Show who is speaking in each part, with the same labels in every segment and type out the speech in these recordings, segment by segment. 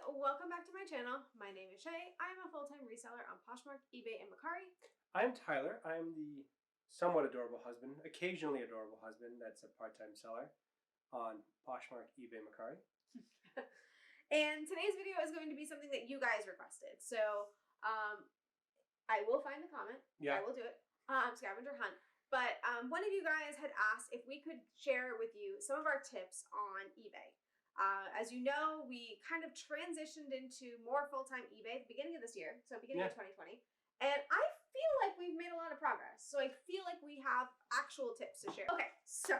Speaker 1: welcome back to my channel. My name is Shay. I'm a full-time reseller on Poshmark, eBay, and Mercari.
Speaker 2: I'm Tyler. I'm the somewhat adorable husband, occasionally adorable husband that's a part-time seller on Poshmark, eBay, Mercari.
Speaker 1: And today's video is going to be something that you guys requested. So I will find the comment.
Speaker 2: Yeah.
Speaker 1: I will do it. Scavenger hunt. But one of you guys had asked if we could share with you some of our tips on eBay. As you know, we kind of transitioned into more full-time eBay at the beginning of this year, so beginning of 2020. And I feel like we've made a lot of progress. So I feel like we have actual tips to share. Okay, so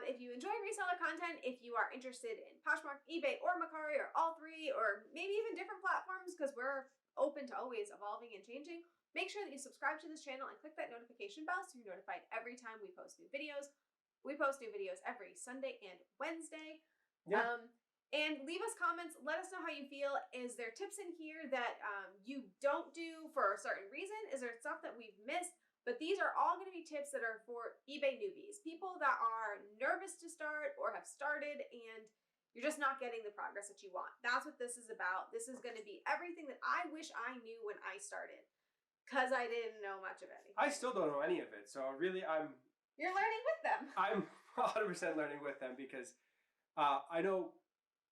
Speaker 1: if you enjoy reseller content, if you are interested in Poshmark, eBay, or Mercari, or all three, or maybe even different platforms, because we're open to always evolving and changing, make sure that you subscribe to this channel and click that notification bell so you're notified every time we post new videos. We post new videos every Sunday and Wednesday.
Speaker 2: Yeah.
Speaker 1: And leave us comments. Let us know how you feel. Is there tips in here that you don't do for a certain reason? Is there stuff that we've missed? But these are all going to be tips that are for eBay newbies, people that are nervous to start or have started and you're just not getting the progress that you want. That's what this is about. This is going to be everything that I wish I knew when I started, because I didn't know much of anything.
Speaker 2: I still don't know any of it, so really
Speaker 1: You're learning with them.
Speaker 2: I'm 100% learning with them because I know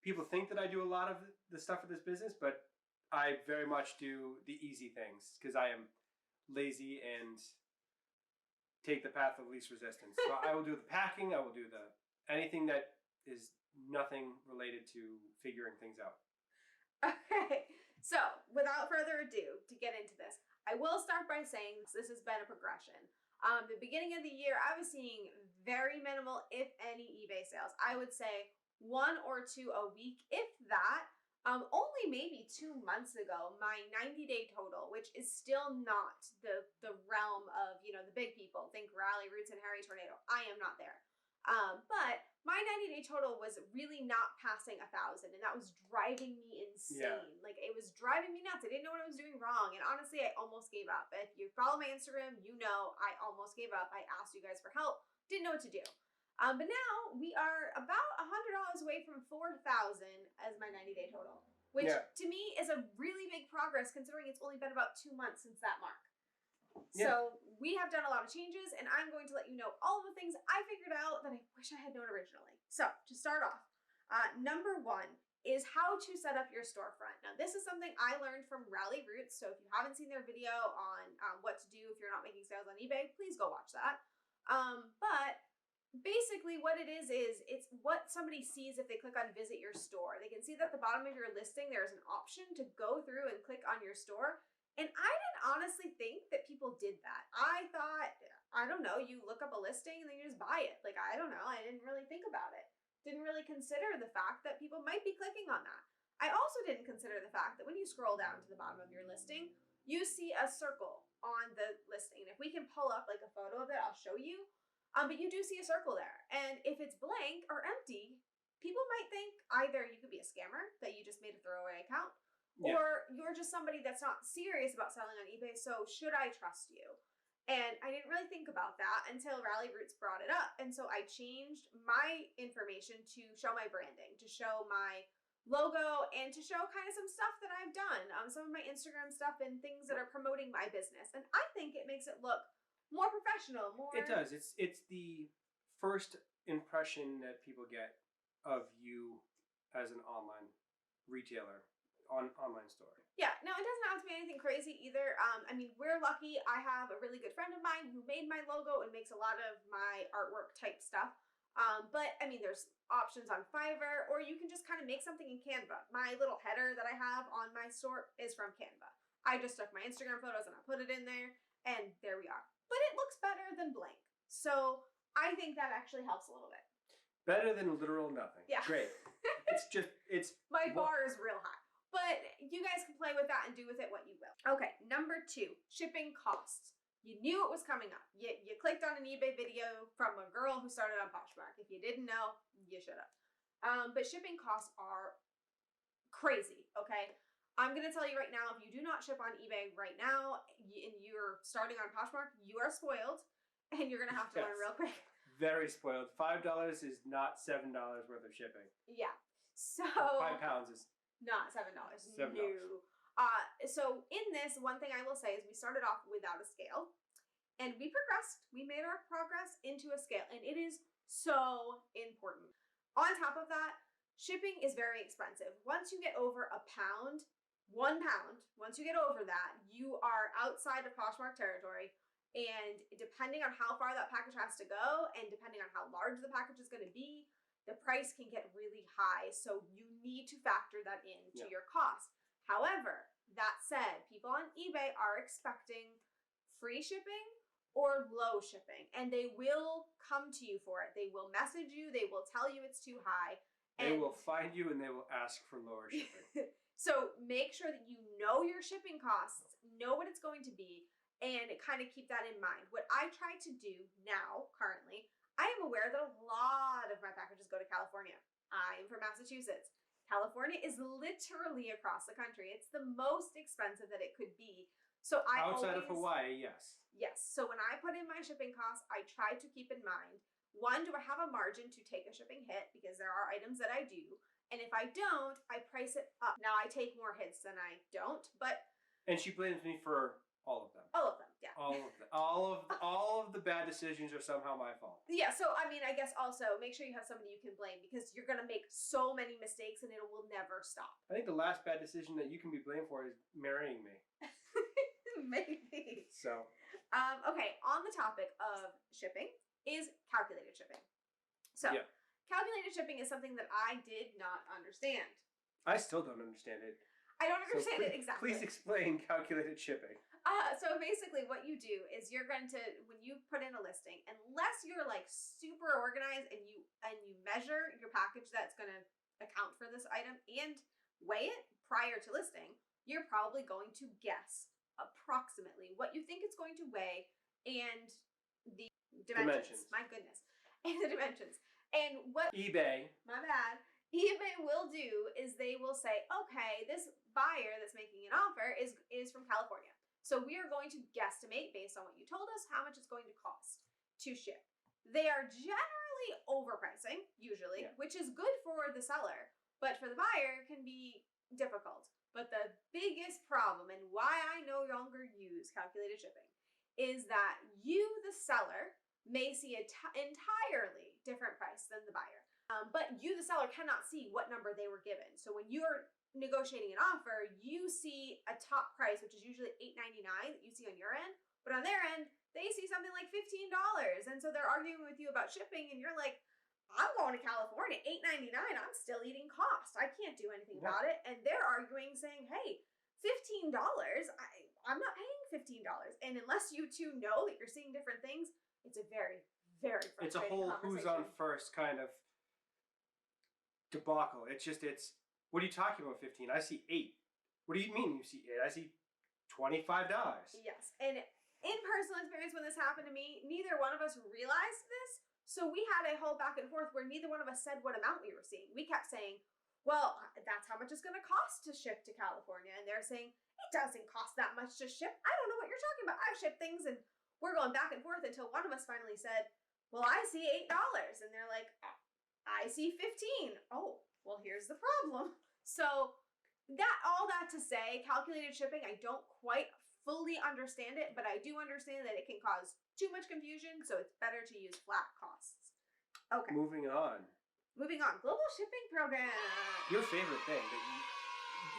Speaker 2: people think that I do a lot of the stuff of this business, but I very much do the easy things because I am lazy and take the path of least resistance. So I will do the packing, I will do anything that is nothing related to figuring things out.
Speaker 1: Okay, so without further ado, to get into this, I will start by saying this has been a progression. The beginning of the year, I was seeing very minimal, if any, eBay sales. I would say 1 or 2 a week, if that. Only maybe 2 months ago, my 90-day total, which is still not the realm of, you know, the big people, think Rally, Roots, and Harry Tornado. I am not there. But my 90-day total was really not passing 1,000, and that was driving me insane.
Speaker 2: Yeah.
Speaker 1: Like, it was driving me nuts. I didn't know what I was doing wrong, and honestly, I almost gave up. If you follow my Instagram, you know I almost gave up. I asked you guys for help, didn't know what to do. But now we are about $100 away from 4,000 as my 90-day total, which to me is a really big progress considering it's only been about 2 months since that mark.
Speaker 2: Yeah.
Speaker 1: So we have done a lot of changes, and I'm going to let you know all of the things I figured out that I wish I had known originally. So to start off, number 1 is how to set up your storefront. Now, this is something I learned from Rally Roots. So if you haven't seen their video on what to do if you're not making sales on eBay, please go watch that. But basically what it is it's what somebody sees if they click on visit your store. They can see that at the bottom of your listing there's an option to go through and click on your store. And I didn't honestly think that people did that. I thought, I don't know, you look up a listing and then you just buy it. Like, I don't know, I didn't really think about it. Didn't really consider the fact that people might be clicking on that. I also didn't consider the fact that when you scroll down to the bottom of your listing, you see a circle on the listing. And if we can pull up like a photo of it, I'll show you. But you do see a circle there. And if it's blank or empty, people might think either you could be a scammer, that you just made a throwaway account, or you're just somebody that's not serious about selling on eBay, so should I trust you? And I didn't really think about that until Rally Roots brought it up. And so I changed my information to show my branding, to show my logo, and to show kind of some stuff that I've done, some of my Instagram stuff and things that are promoting my business. And I think it makes it look more professional, more...
Speaker 2: It does. It's the first impression that people get of you as an online retailer, online store.
Speaker 1: Yeah, no, it doesn't have to be anything crazy either. I mean, we're lucky. I have a really good friend of mine who made my logo and makes a lot of my artwork type stuff. But I mean, there's options on Fiverr, or you can just kind of make something in Canva. My little header that I have on my store is from Canva. I just took my Instagram photos and I put it in there, and there we are. But it looks better than blank. So I think that actually helps a little bit.
Speaker 2: Better than literal nothing.
Speaker 1: Yeah.
Speaker 2: Great. It's
Speaker 1: my bar is real high. But you guys can play with that and do with it what you will. Okay, number 2, shipping costs. You knew it was coming up. You clicked on an eBay video from a girl who started on Poshmark. If you didn't know, you should have. But shipping costs are crazy, okay? I'm going to tell you right now, if you do not ship on eBay right now and you're starting on Poshmark, you are spoiled and you're going to have to learn real quick.
Speaker 2: Very spoiled. $5 is not $7 worth of shipping.
Speaker 1: Yeah. So...
Speaker 2: £5 is
Speaker 1: Not $7.
Speaker 2: $7.
Speaker 1: No. So in this, one thing I will say is we started off without a scale, and we progressed. We made our progress into a scale, and it is so important. On top of that, shipping is very expensive. Once you get over a pound, 1 pound, once you get over that, you are outside of Poshmark territory. And depending on how far that package has to go, and depending on how large the package is going to be, the price can get really high. So you need to factor that into your cost. However, that said, people on eBay are expecting free shipping or low shipping, and they will come to you for it. They will message you. They will tell you it's too high.
Speaker 2: They will find you and they will ask for lower shipping.
Speaker 1: So make sure that you know your shipping costs, know what it's going to be, and kind of keep that in mind. What I try to do now, currently, I am aware that a lot of my packages go to California. I am from Massachusetts. California is literally across the country. It's the most expensive that it could be. So
Speaker 2: outside of Hawaii, yes.
Speaker 1: Yes. So when I put in my shipping costs, I try to keep in mind, one, do I have a margin to take a shipping hit? Because there are items that I do. And if I don't, I price it up. Now, I take more hits than I don't, but...
Speaker 2: And she blames me for all of them.
Speaker 1: All of them, yeah.
Speaker 2: All of the bad decisions are somehow my fault.
Speaker 1: Yeah, so I mean, I guess also make sure you have somebody you can blame, because you're going to make so many mistakes and it will never stop.
Speaker 2: I think the last bad decision that you can be blamed for is marrying me.
Speaker 1: Maybe.
Speaker 2: So.
Speaker 1: Okay, on the topic of shipping is calculated shipping. So, calculated shipping is something that I did not understand.
Speaker 2: I still don't understand it.
Speaker 1: I don't understand it exactly.
Speaker 2: Please explain calculated shipping.
Speaker 1: So basically what you do is you're going to, when you put in a listing, unless you're like super organized and you measure your package that's going to account for this item and weigh it prior to listing, you're probably going to guess approximately what you think it's going to weigh and the dimensions. My goodness. And the dimensions. And what
Speaker 2: eBay.
Speaker 1: My bad. eBay will do is they will say, okay, this buyer that's making an offer is from California. So we are going to guesstimate based on what you told us how much it's going to cost to ship. They are generally overpricing, usually, which is good for the seller, but for the buyer can be difficult. But the biggest problem, and why I no longer use calculated shipping, is that you, the seller, may see an entirely different price than the buyer. But you, the seller, cannot see what number they were given. So when you're negotiating an offer, you see a top price, which is usually $8.99 that you see on your end, but on their end, they see something like $15. And so they're arguing with you about shipping, and you're like, I'm going to California, $8.99, I'm still eating cost. I can't do anything about it. And they're arguing, saying, hey, $15, I'm not paying $15. And unless you two know that you're seeing different things, it's a very, very frustrating
Speaker 2: It's a whole who's on first kind of debacle. What are you talking about, 15? I see 8. What do you mean you see 8? I see $25.
Speaker 1: Yes. And in personal experience, when this happened to me, neither one of us realized this. So we had a whole back and forth where neither one of us said what amount we were seeing. We kept saying, well, that's how much it's going to cost to ship to California. And they're saying, it doesn't cost that much to ship. I don't know what you're talking about. I've shipped things, and we're going back and forth until one of us finally said, well, I see $8. And they're like, I see 15. Oh, well, here's the problem. So all that to say, calculated shipping, I don't quite fully understand it, but I do understand that it can cause too much confusion, so it's better to use flat costs. Okay.
Speaker 2: Moving on.
Speaker 1: Global shipping program.
Speaker 2: Your favorite thing that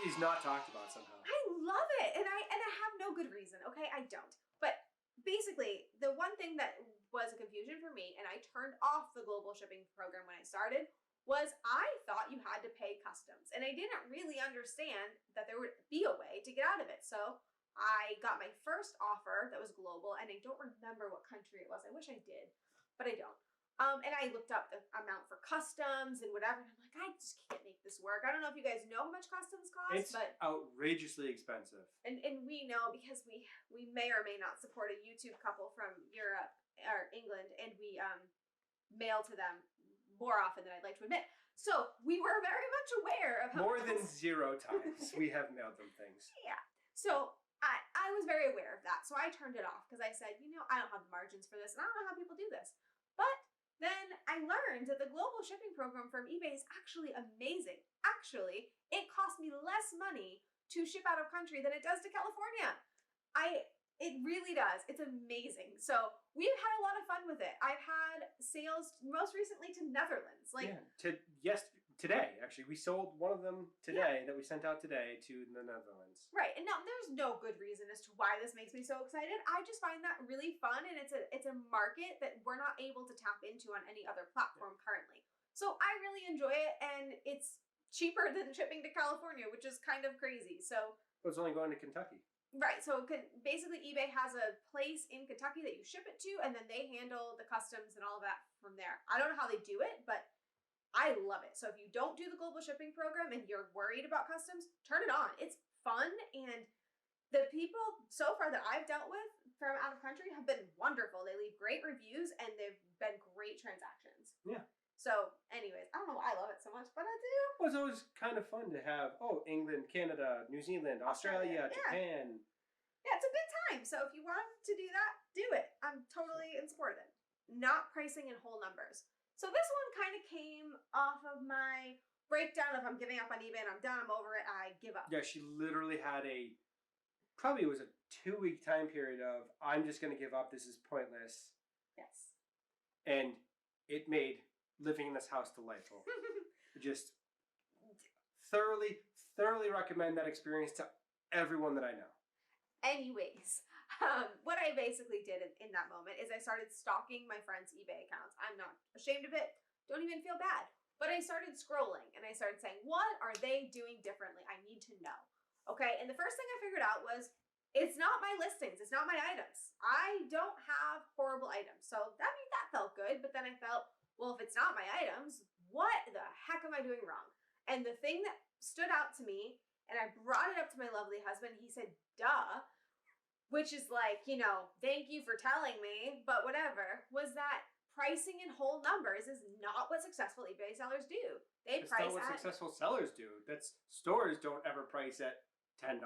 Speaker 2: is not talked about somehow.
Speaker 1: I love it, and I have no good reason. Okay, I don't. But basically, the one thing that was a confusion for me, and I turned off the global shipping program when I started, was I thought you had to pay customs. And I didn't really understand that there would be a way to get out of it. So I got my first offer that was global, and I don't remember what country it was. I wish I did, but I don't. And I looked up the amount for customs and whatever, and I'm like, I just can't make this work. I don't know if you guys know how much customs cost,
Speaker 2: but outrageously expensive.
Speaker 1: And we know, because we may or may not support a YouTube couple from Europe or England, and we mail to them more often than I'd like to admit. So we were very much aware of how
Speaker 2: more than 0 times we have mailed them things.
Speaker 1: Yeah. So I was very aware of that. So I turned it off because I said, I don't have the margins for this, and I don't know how people do this. But then I learned that the global shipping program from eBay is actually amazing. Actually, it cost me less money to ship out of country than it does to California. It really does. It's amazing. So we've had a lot of fun with it. I've had sales most recently to Netherlands.
Speaker 2: Today actually we sold one of them today that we sent out today to the Netherlands.
Speaker 1: Right, and now there's no good reason as to why this makes me so excited. I just find that really fun, and it's a market that we're not able to tap into on any other platform currently. So I really enjoy it, and it's cheaper than shipping to California, which is kind of crazy. So
Speaker 2: it's only going to Kentucky.
Speaker 1: Right, so basically eBay has a place in Kentucky that you ship it to, and then they handle the customs and all of that from there. I don't know how they do it, but I love it. So if you don't do the global shipping program and you're worried about customs, turn it on. It's fun, and the people so far that I've dealt with from out of country have been wonderful. They leave great reviews, and they've been great transactions.
Speaker 2: Yeah.
Speaker 1: So anyways, I don't know why I love it so much, but I do.
Speaker 2: Well, it's always kind of fun to have, England, Canada, New Zealand, Australia, Japan.
Speaker 1: Yeah, it's a good time. So if you want to do that, do it. I'm totally in support of it. Not pricing in whole numbers. So this one kind of came off of my breakdown of I'm giving up on eBay and I'm done, I'm over it, I give up.
Speaker 2: Yeah, she literally had probably it was a 2-week time period of, I'm just going to give up, this is pointless.
Speaker 1: Yes.
Speaker 2: And it made living in this house delightful. Just thoroughly recommend that experience to everyone that I know.
Speaker 1: Anyways, what I basically did in that moment is I started stalking my friends' eBay accounts. I'm not ashamed of it. Don't even feel bad. But I started scrolling and I started saying, what are they doing differently? I need to know. Okay, and the first thing I figured out was, it's not my listings. It's not my items. I don't have horrible items. So that felt good. But then I felt, well, if it's not my items, what the heck am I doing wrong? And the thing that stood out to me, and I brought it up to my lovely husband, he said, duh, which is like, thank you for telling me, but whatever, was that pricing in whole numbers is not what successful eBay sellers do. They price
Speaker 2: not what successful sellers do. Stores don't ever price at $10.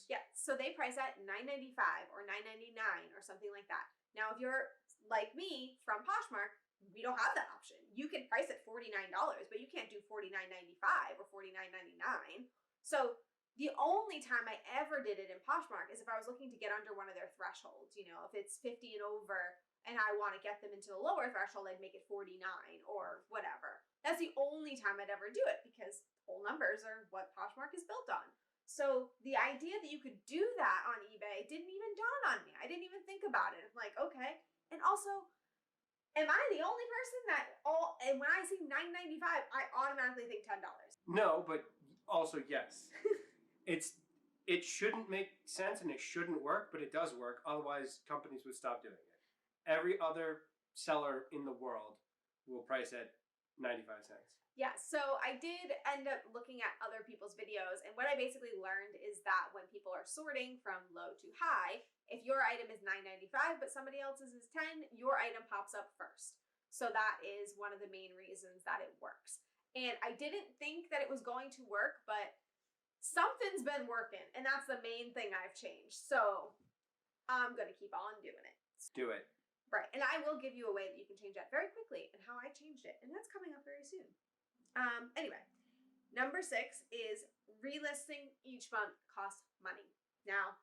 Speaker 1: Yeah, so they price at $9.95 or $9.99 or something like that. Now, if you're like me from Poshmark, we don't have that option. You can price at $49, but you can't do $49.95 or $49.99. So the only time I ever did it in Poshmark is if I was looking to get under one of their thresholds. If it's 50 and over and I want to get them into the lower threshold, I'd make it 49 or whatever. That's the only time I'd ever do it because whole numbers are what Poshmark is built on. So the idea that you could do that on eBay didn't even dawn on me. I didn't even think about it. I'm like, okay. And also, am I the only person and when I see $9.95, I automatically think $10?
Speaker 2: No, but also yes. It shouldn't make sense and it shouldn't work, but it does work. Otherwise, companies would stop doing it. Every other seller in the world will price at 95 cents.
Speaker 1: Yeah, so I did end up looking at other people's videos, and what I basically learned is that when people are sorting from low to high, if your item is $9.95 but somebody else's is $10, your item pops up first. So that is one of the main reasons that it works. And I didn't think that it was going to work, but something's been working, and that's the main thing I've changed. So I'm going to keep on doing it.
Speaker 2: Do it.
Speaker 1: Right, and I will give you a way that you can change that very quickly and how I changed it, and that's coming up very soon. Anyway, number 6 is relisting each month costs money. Now,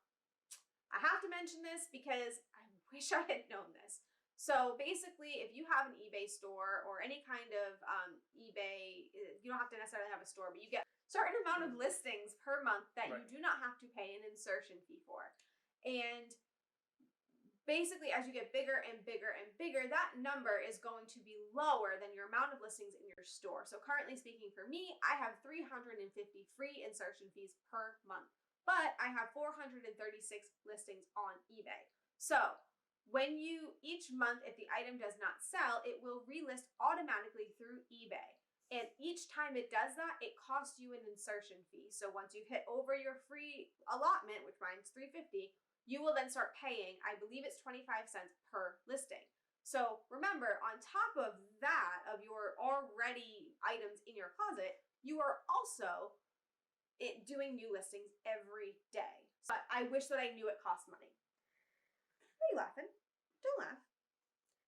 Speaker 1: I have to mention this because I wish I had known this. So basically, if you have an eBay store or any kind of eBay, you don't have to necessarily have a store, but you get a certain amount of listings per month that you do not have to pay an insertion fee for. And basically, as you get bigger and bigger and bigger, that number is going to be lower than your amount of listings in your store. So currently speaking for me, I have 350 free insertion fees per month, but I have 436 listings on eBay. So when each month, if the item does not sell, it will relist automatically through eBay. And each time it does that, it costs you an insertion fee. So once you hit over your free allotment, which mine's $350, you will then start paying, I believe it's 25 cents per listing. So remember, on top of that, of your already items in your closet, you are also doing new listings every day. But I wish that I knew it cost money. Why are you laughing? Don't laugh.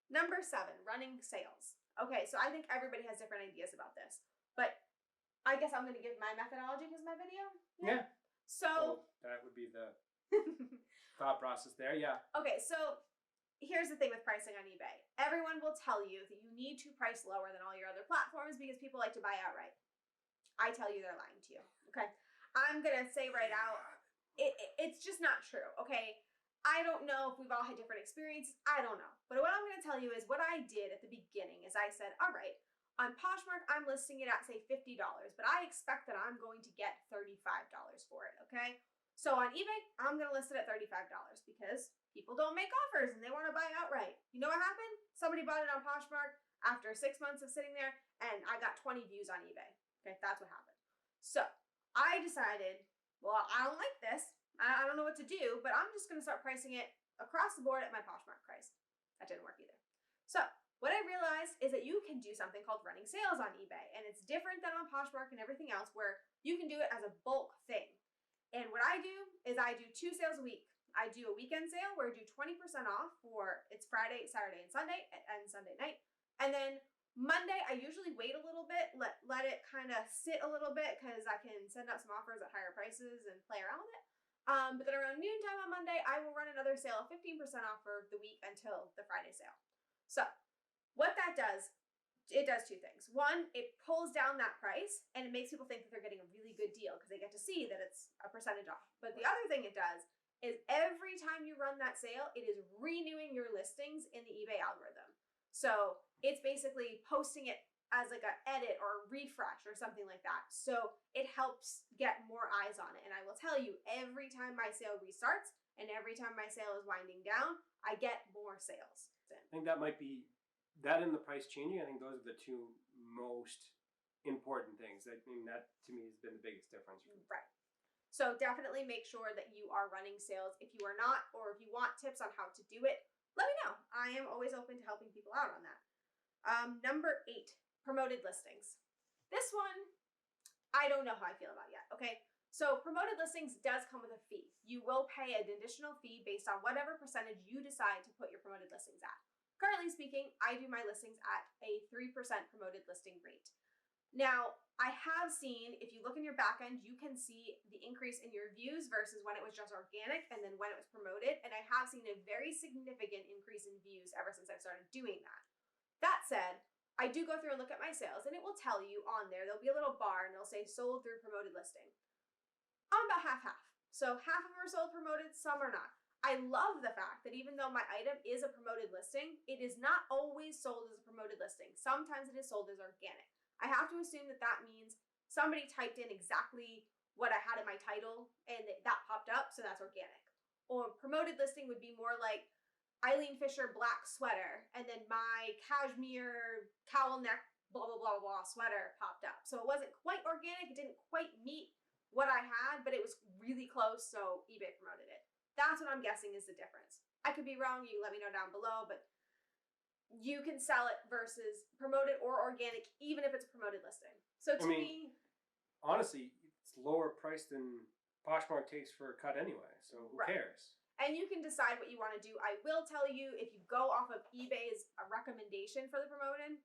Speaker 1: Number 7, running sales. Okay, so I think everybody has different ideas about this. But I guess I'm going to give my methodology because my video.
Speaker 2: Yeah.
Speaker 1: So
Speaker 2: that would be the thought process there. Yeah.
Speaker 1: Okay, so here's the thing with pricing on eBay. Everyone will tell you that you need to price lower than all your other platforms because people like to buy outright. I tell you they're lying to you. Okay, I'm going to say right out, it's just not true. Okay, I don't know if we've all had different experiences. I don't know. But what I'm going to tell you is what I did at the beginning is I said, all right, on Poshmark, I'm listing it at, say, $50, but I expect that I'm going to get $35 for it, okay? So on eBay, I'm going to list it at $35 because people don't make offers and they want to buy outright. You know what happened? Somebody bought it on Poshmark after 6 months of sitting there, and I got 20 views on eBay. Okay, that's what happened. So I decided, well, I don't like this. I don't know what to do, but I'm just going to start pricing it across the board at my Poshmark price. That didn't work either. So what I realized is that you can do something called running sales on eBay, and it's different than on Poshmark and everything else where you can do it as a bulk thing. And what I do is I do 2 sales a week. I do a weekend sale where I do 20% off for it's Friday, Saturday, and Sunday, and Sunday night. And then Monday, I usually wait a little bit, let it kind of sit a little bit because I can send out some offers at higher prices and play around with it. But then around noontime on Monday, I will run another sale of 15% off for the week until the Friday sale. So what that does, it does 2 things. One, it pulls down that price and it makes people think that they're getting a really good deal because they get to see that it's a percentage off. But the other thing it does is every time you run that sale, it is renewing your listings in the eBay algorithm. So it's basically posting it as like an edit or a refresh or something like that. So it helps get more eyes on it. And I will tell you, every time my sale restarts and every time my sale is winding down, I get more sales.
Speaker 2: I think that might be, that and the price changing, I think those are the 2 most important things. I mean, that to me has been the biggest difference.
Speaker 1: Right. So definitely make sure that you are running sales. If you are not, or if you want tips on how to do it, let me know. I am always open to helping people out on that. Number 8, promoted listings. This one, I don't know how I feel about yet, okay? So promoted listings does come with a fee. You will pay an additional fee based on whatever percentage you decide to put your promoted listings at. Currently speaking, I do my listings at a 3% promoted listing rate. Now, I have seen, if you look in your back end, you can see the increase in your views versus when it was just organic and then when it was promoted. And I have seen a very significant increase in views ever since I started doing that. That said, I do go through and look at my sales and it will tell you on there, there'll be a little bar and it'll say sold through promoted listing. I'm about half-half. So half of them are sold promoted, some are not. I love the fact that even though my item is a promoted listing, it is not always sold as a promoted listing. Sometimes it is sold as organic. I have to assume that that means somebody typed in exactly what I had in my title and that popped up, so that's organic. Or promoted listing would be more like Eileen Fisher black sweater, and then my cashmere cowl neck blah, blah, blah, blah sweater popped up. So it wasn't quite organic. It didn't quite meet what I had, but it was really close, so eBay promoted it. That's what I'm guessing is the difference. I could be wrong. You let me know down below, but you can sell it versus promoted or organic, even if it's a promoted listing. So to me,
Speaker 2: honestly, it's lower price than Poshmark takes for a cut anyway. So who cares?
Speaker 1: And you can decide what you want to do. I will tell you, if you go off of eBay's recommendation for the promoted,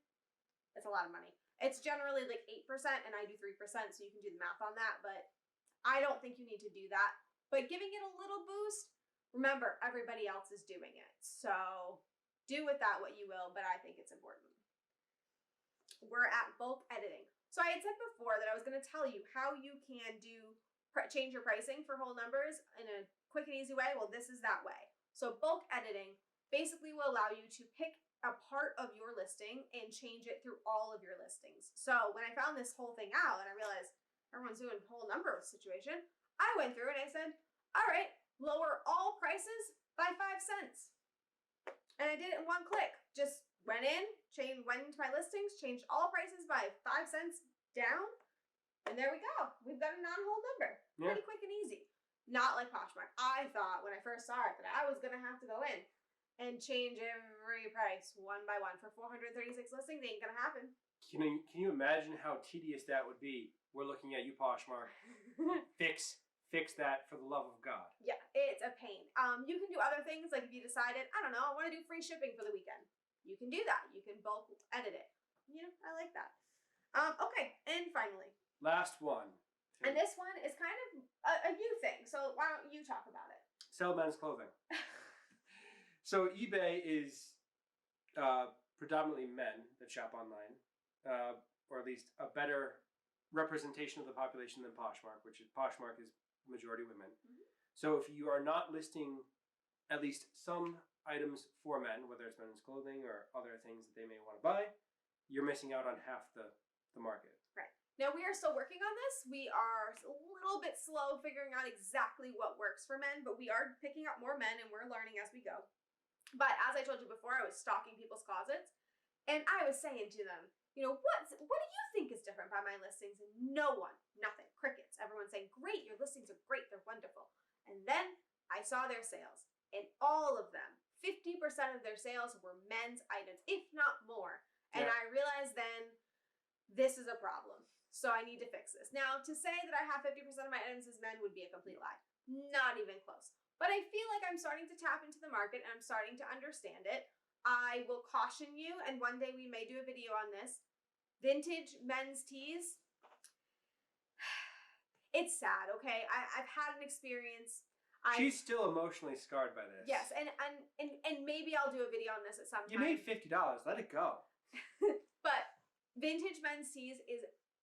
Speaker 1: it's a lot of money. It's generally like 8%, and I do 3%, so you can do the math on that. But I don't think you need to do that. But giving it a little boost, remember, everybody else is doing it. So do with that what you will, but I think it's important. We're at bulk editing. So I had said before that I was going to tell you how you can change your pricing for whole numbers in a quick and easy way. Well, this is that way. So bulk editing basically will allow you to pick a part of your listing and change it through all of your listings. So when I found this whole thing out and I realized everyone's doing whole number situation, I went through and I said, all right, lower all prices by 5 cents. And I did it in one click. Just went into my listings, changed all prices by 5 cents down, and there we go. We've got a non-whole number. Pretty quick and easy. Not like Poshmark. I thought when I first saw it that I was going to have to go in and change every price one by one. For 436 listings, ain't going to happen.
Speaker 2: Can you imagine how tedious that would be? We're looking at you, Poshmark. Fix that for the love of God.
Speaker 1: Yeah, it's a pain. You can do other things, like if you decided, I don't know, I want to do free shipping for the weekend. You can do that. You can bulk edit it. Yeah, I like that. Okay, and finally.
Speaker 2: Last one.
Speaker 1: And this one is kind of a you thing, so why don't you talk about it?
Speaker 2: Sell men's clothing. So eBay is predominantly men that shop online, or at least a better representation of the population than Poshmark, which is Poshmark is majority women. Mm-hmm. So if you are not listing at least some items for men, whether it's men's clothing or other things that they may want to buy, you're missing out on half the market.
Speaker 1: Right. Now, we are still working on this. We are a little bit slow figuring out exactly what works for men, but we are picking up more men and we're learning as we go. But as I told you before, I was stalking people's closets and I was saying to them, you know, what do you think is different by my listings? And no one, nothing, crickets. Everyone's saying, great, your listings are great, they're wonderful. And then I saw their sales, and all of them, 50% of their sales were men's items, if not more. And I realized then this is a problem. So I need to fix this. Now, to say that I have 50% of my items as men would be a complete lie. Not even close. But I feel like I'm starting to tap into the market and I'm starting to understand it. I will caution you, and one day we may do a video on this. Vintage men's tees. It's sad, okay? I've had an experience.
Speaker 2: She's still emotionally scarred by this.
Speaker 1: Yes, and maybe I'll do a video on this at some time.
Speaker 2: You made $50. Let it go.
Speaker 1: But vintage men's tees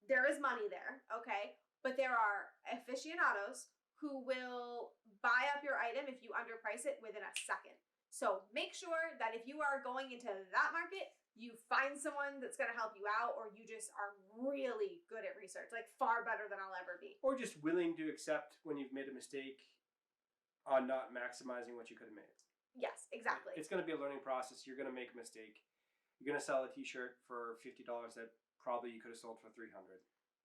Speaker 1: there is money there, okay? But there are aficionados who will buy up your item if you underprice it within a second. So make sure that if you are going into that market, you find someone that's going to help you out, or you just are really good at research, like far better than I'll ever be.
Speaker 2: Or just willing to accept when you've made a mistake on not maximizing what you could have made.
Speaker 1: Yes, exactly.
Speaker 2: It's going to be a learning process. You're going to make a mistake. You're going to sell a t-shirt for $50 that probably you could have sold for $300.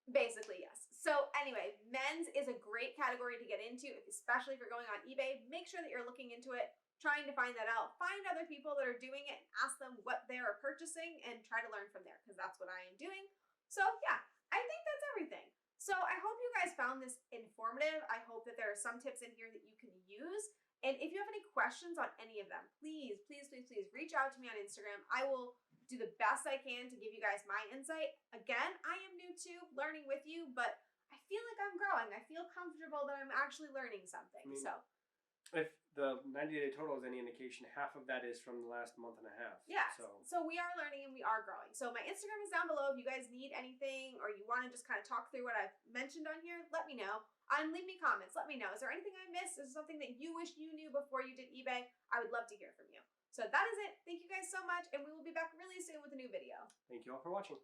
Speaker 1: Basically, yes. So anyway, men's is a great category to get into, especially if you're going on eBay. Make sure that you're looking into it, trying to find that out. Find other people that are doing it and ask them what they are purchasing and try to learn from there, because that's what I am doing. So yeah, I think that's everything. So I hope you guys found this informative. I hope that there are some tips in here that you can use. And if you have any questions on any of them, please, please, please, please reach out to me on Instagram. I will do the best I can to give you guys my insight. Again, I am new to learning with you, but I feel like I'm growing. I feel comfortable that I'm actually learning something. So
Speaker 2: if the 90-day total is any indication, half of that is from the last month and a half.
Speaker 1: Yeah. So we are learning and we are growing. So my Instagram is down below. If you guys need anything or you want to just kind of talk through what I've mentioned on here, let me know. And leave me comments. Let me know. Is there anything I missed? Is there something that you wish you knew before you did eBay? I would love to hear from you. So that is it. Thank you guys so much, and we will be back really soon with a new video.
Speaker 2: Thank you all for watching.